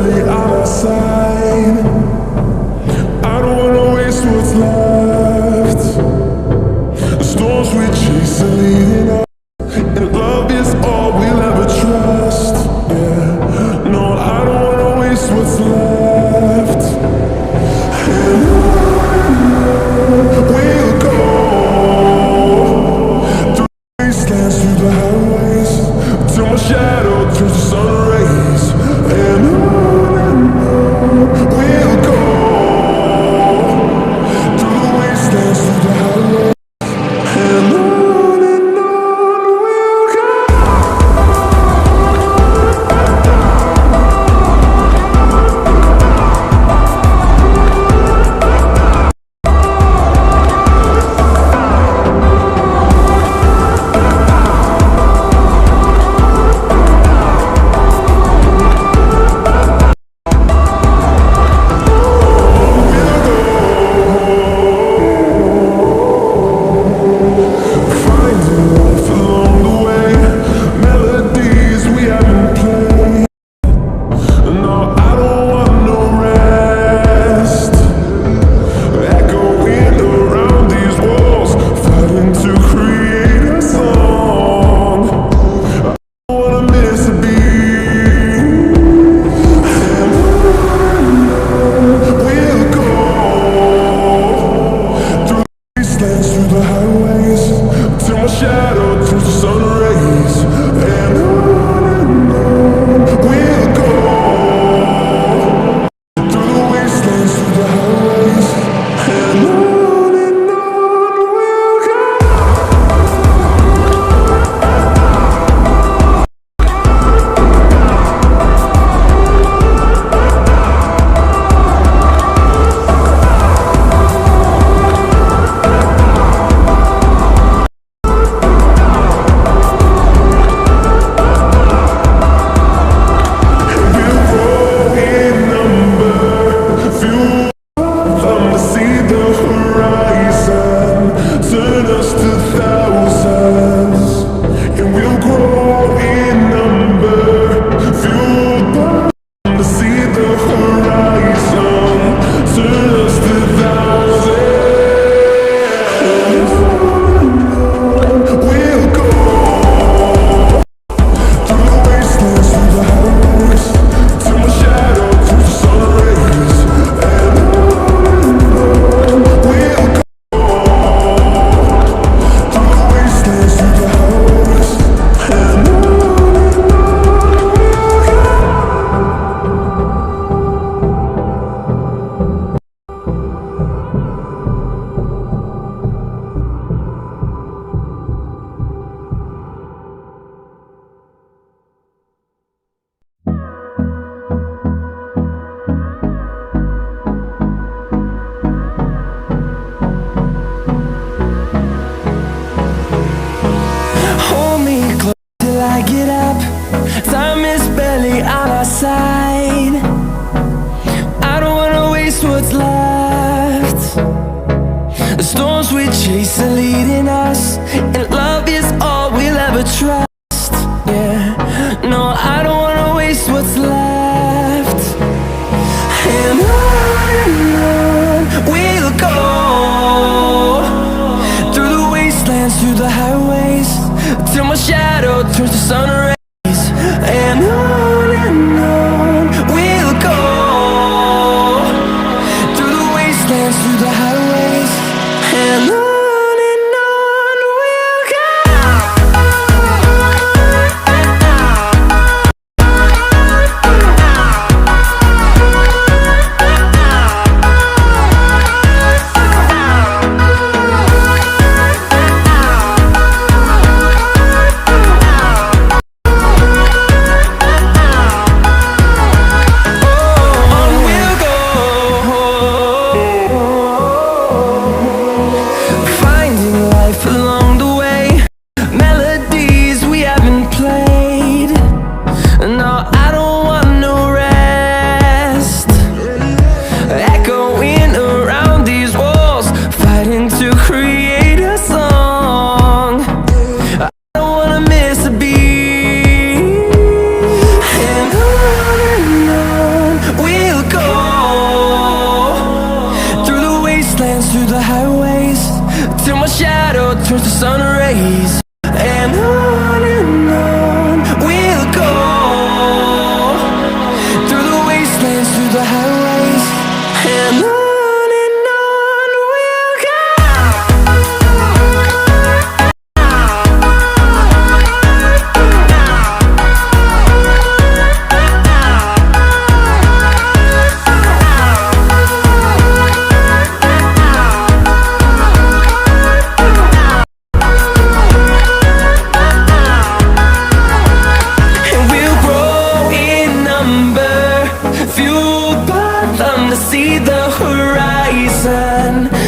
barely on our side. I don't wanna waste what's left. The storms we chase are leading us, and love is all we'll ever trust. Yeah, no, I don't wanna waste what's left. And we'll go through the wastelands, through the highways, till my shadow turns to sun rays. And on we'll go through the wastelands, through the highways. And on we'll go. Finding life along the way, melodies we haven't played. No, I don't want no rest. Echoing around these walls, fighting to create a song. I don't wanna miss a beat. And we'll go through the wastelands, through the highways, till my shadow turns to sun rays. And on we'll go through the wastelands, through the highways. And on we'll go. We'll grow in number, fuel them to see the horizon, turn us to thousands. And we'll grow in number, fuel them to see the horizon, turn us to thousands. We'll go through the wastelands, through the highways, till my shadow turns to sun rays. And we'll go through the wastelands, through the highways. And Hold me close till I get up. Time is barely on our side. I don't wanna waste what's left. The storms we chase are leading us, and love is all we'll ever trust. Yeah, no, I don't wanna waste what's left. And on we'll go through the wastelands, through the highways, till my shadow turns to sun rays. And on we'll go through the wastelands, through the highways. And on we'll go. turns to sun rays. And on we'll go, through the wastelands, through the highways. And on we'll go. Fueled by them to see the horizon.